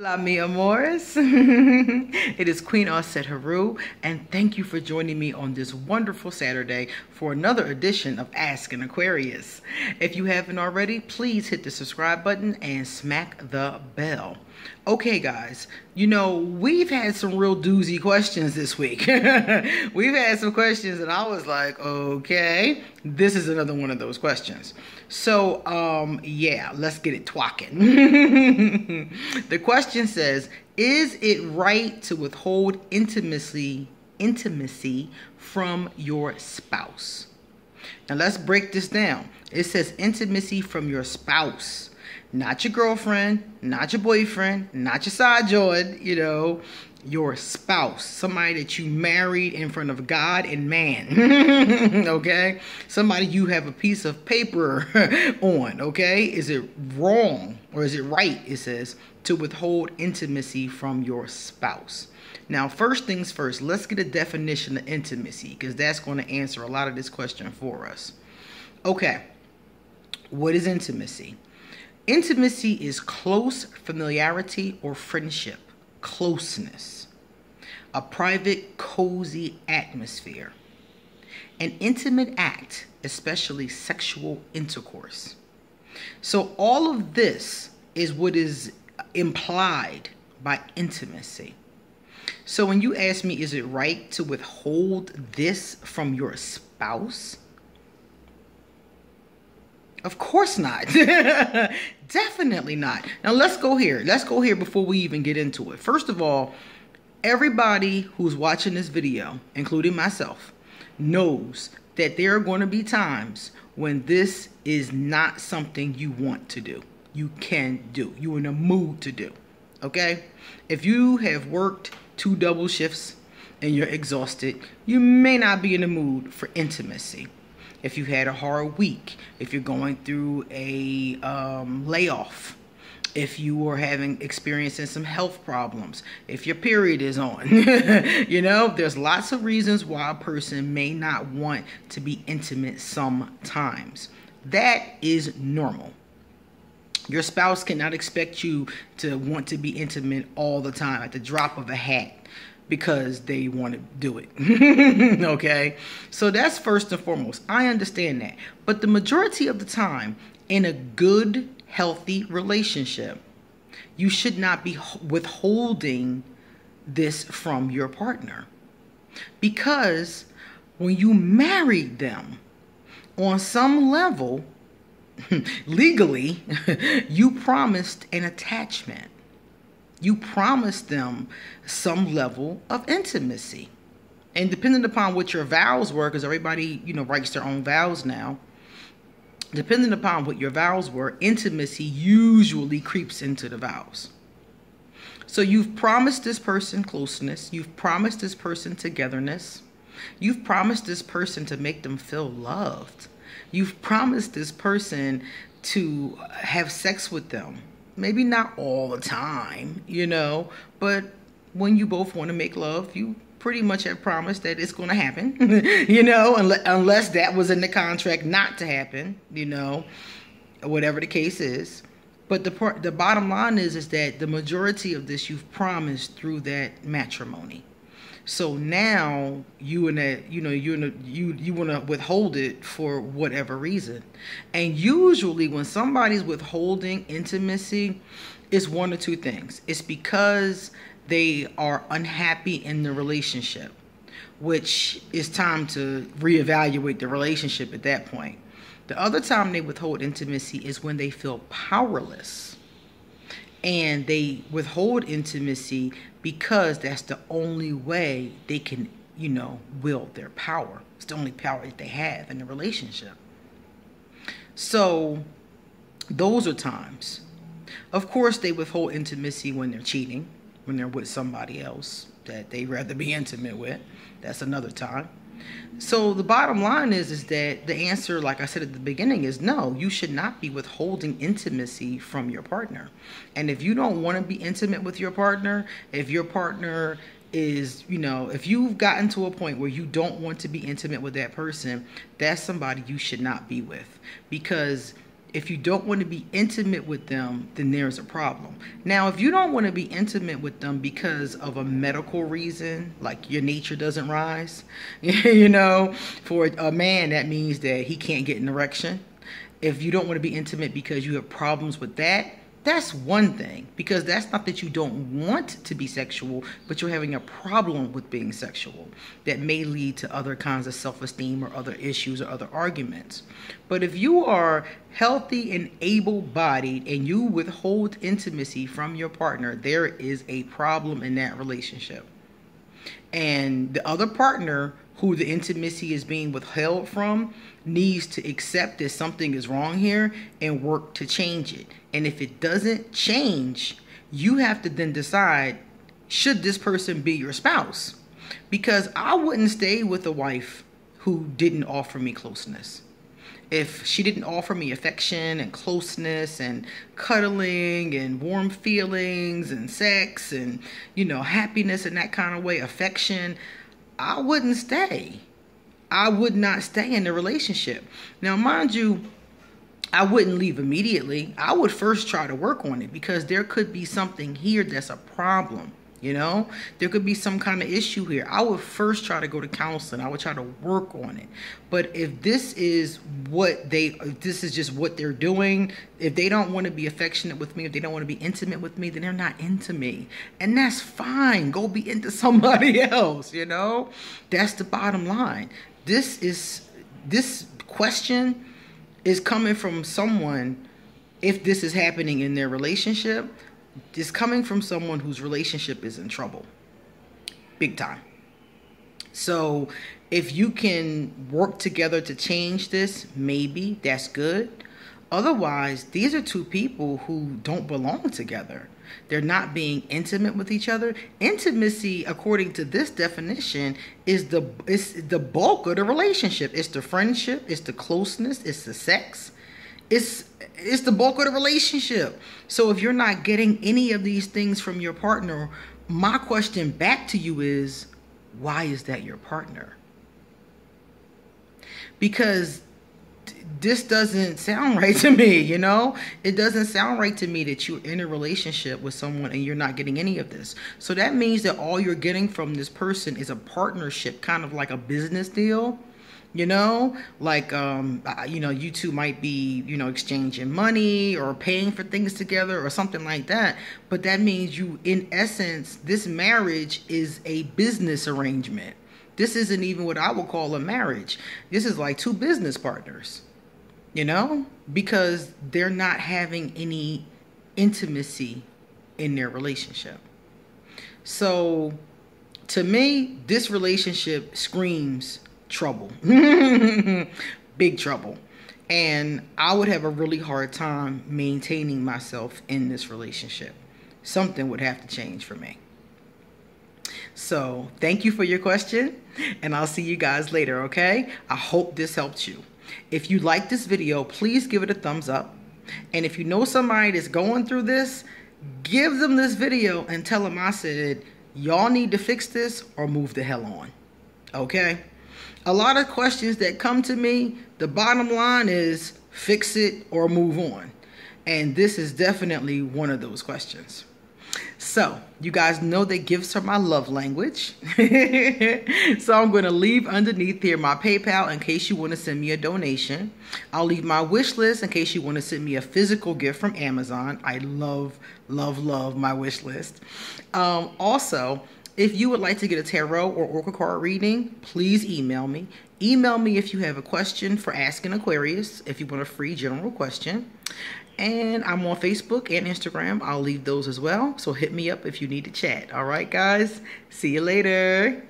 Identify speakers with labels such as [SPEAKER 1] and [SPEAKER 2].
[SPEAKER 1] Hola, mi amores. It is Queen Osset Haru, and thank you for joining me on this wonderful Saturday for another edition of Ask an Aquarius. If you haven't already, please hit the subscribe button and smack the bell. Okay, guys, you know, we've had some real doozy questions this week. We've had some questions, and I was like, okay, this is another one of those questions. So, yeah, let's get it twacking. The question says, is it right to withhold intimacy from your spouse? Now, let's break this down. It says intimacy from your spouse. Not your girlfriend, not your boyfriend, not your side joint, you know, your spouse. Somebody that you married in front of God and man, okay? Somebody you have a piece of paper on, okay? Is it wrong or is it right, it says, to withhold intimacy from your spouse? Now, first things first, let's get a definition of intimacy because that's going to answer a lot of this question for us. Okay, what is intimacy? Intimacy is close familiarity or friendship, closeness, a private, cozy atmosphere, an intimate act, especially sexual intercourse. So all of this is what is implied by intimacy. So when you ask me, is it right to withhold this from your spouse? Of course not. Definitely not. Now let's go here. Let's go here before we even get into it. First of all, everybody who's watching this video, including myself, knows that there are going to be times when this is not something you want to do. You can do. You're in a mood to do. Okay? If you have worked 2 double shifts and you're exhausted, you may not be in the mood for intimacy. If you had a hard week, if you're going through a layoff, if you are experiencing some health problems, if your period is on, you know, there's lots of reasons why a person may not want to be intimate sometimes. That is normal. Your spouse cannot expect you to want to be intimate all the time at the drop of a hat, because they want to do it. Okay? So that's first and foremost. I understand that. But the majority of the time, in a good, healthy relationship, you should not be withholding this from your partner. Because when you married them, on some level, legally, you promised an attachment. You promised them some level of intimacy. And depending upon what your vows were, because everybody, you know, writes their own vows now, depending upon what your vows were, intimacy usually creeps into the vows. So you've promised this person closeness. You've promised this person togetherness. You've promised this person to make them feel loved. You've promised this person to have sex with them. Maybe not all the time, you know, but when you both want to make love, you pretty much have promised that it's going to happen, you know, unless that was in the contract not to happen, you know, whatever the case is. But the bottom line is that the majority of this you've promised through that matrimony. So now you want to withhold it for whatever reason. And usually when somebody's withholding intimacy, it's one or two things. It's because they are unhappy in the relationship, which is time to reevaluate the relationship at that point. The other time they withhold intimacy is when they feel powerless. And they withhold intimacy because that's the only way they can, you know, wield their power. It's the only power that they have in the relationship. So those are times. Of course, they withhold intimacy when they're cheating, when they're with somebody else that they'd rather be intimate with. That's another time. So the bottom line is that the answer, like I said at the beginning, is no. You should not be withholding intimacy from your partner. And if you don't want to be intimate with your partner, if your partner is, you know, if you've gotten to a point where you don't want to be intimate with that person, that's somebody you should not be with. Because If you don't want to be intimate with them, then there's a problem. Now, if you don't want to be intimate with them because of a medical reason, like your nature doesn't rise, you know, for a man, that means that he can't get an erection. If you don't want to be intimate because you have problems with that, that's one thing, because that's not that you don't want to be sexual, but you're having a problem with being sexual that may lead to other kinds of self-esteem or other issues or other arguments. But if you are healthy and able-bodied and you withhold intimacy from your partner, there is a problem in that relationship. And the other partner who the intimacy is being withheld from needs to accept that something is wrong here and work to change it. And if it doesn't change, you have to then decide, should this person be your spouse? Because I wouldn't stay with a wife who didn't offer me closeness. If she didn't offer me affection and closeness and cuddling and warm feelings and sex and, you know, happiness in that kind of way, affection, I wouldn't stay. I would not stay in the relationship. Now, mind you, I wouldn't leave immediately. I would first try to work on it, because there could be something here that's a problem. You know, there could be some kind of issue here. I would first try to go to counseling. I would try to work on it. But if this is just what they're doing, if they don't want to be affectionate with me, if they don't want to be intimate with me, then they're not into me. And that's fine. Go be into somebody else, you know? That's the bottom line. This question is coming from someone, if this is happening in their relationship, is coming from someone whose relationship is in trouble. Big time. So if you can work together to change this, maybe that's good. Otherwise, these are two people who don't belong together. They're not being intimate with each other. Intimacy, according to this definition, is the bulk of the relationship. It's the friendship, it's the closeness, it's the sex. It's the bulk of the relationship. So if you're not getting any of these things from your partner, my question back to you is, why is that your partner? Because this doesn't sound right to me, you know? It doesn't sound right to me that you're in a relationship with someone and you're not getting any of this. So that means that all you're getting from this person is a partnership, kind of like a business deal. You know, like, you know, you two might be, you know, exchanging money or paying for things together or something like that. But that means you, in essence, this marriage is a business arrangement. This isn't even what I would call a marriage. This is like two business partners, you know, because they're not having any intimacy in their relationship. So to me, this relationship screams trouble. Big trouble. And I would have a really hard time maintaining myself in this relationship. Something would have to change for me. So thank you for your question, and I'll see you guys later, okay? I hope this helped you. If you like this video, please give it a thumbs up. And if you know somebody that's going through this, give them this video and tell them I said, y'all need to fix this or move the hell on, okay? A lot of questions that come to me, the bottom line is fix it or move on. And this is definitely one of those questions. So, you guys know that gifts are my love language. So I'm going to leave underneath here my PayPal in case you want to send me a donation. I'll leave my wish list in case you want to send me a physical gift from Amazon. I love, love, love my wish list. Also, if you would like to get a tarot or oracle card reading, please email me. Email me if you have a question for Asking Aquarius, if you want a free general question. And I'm on Facebook and Instagram. I'll leave those as well. So hit me up if you need to chat. All right, guys. See you later.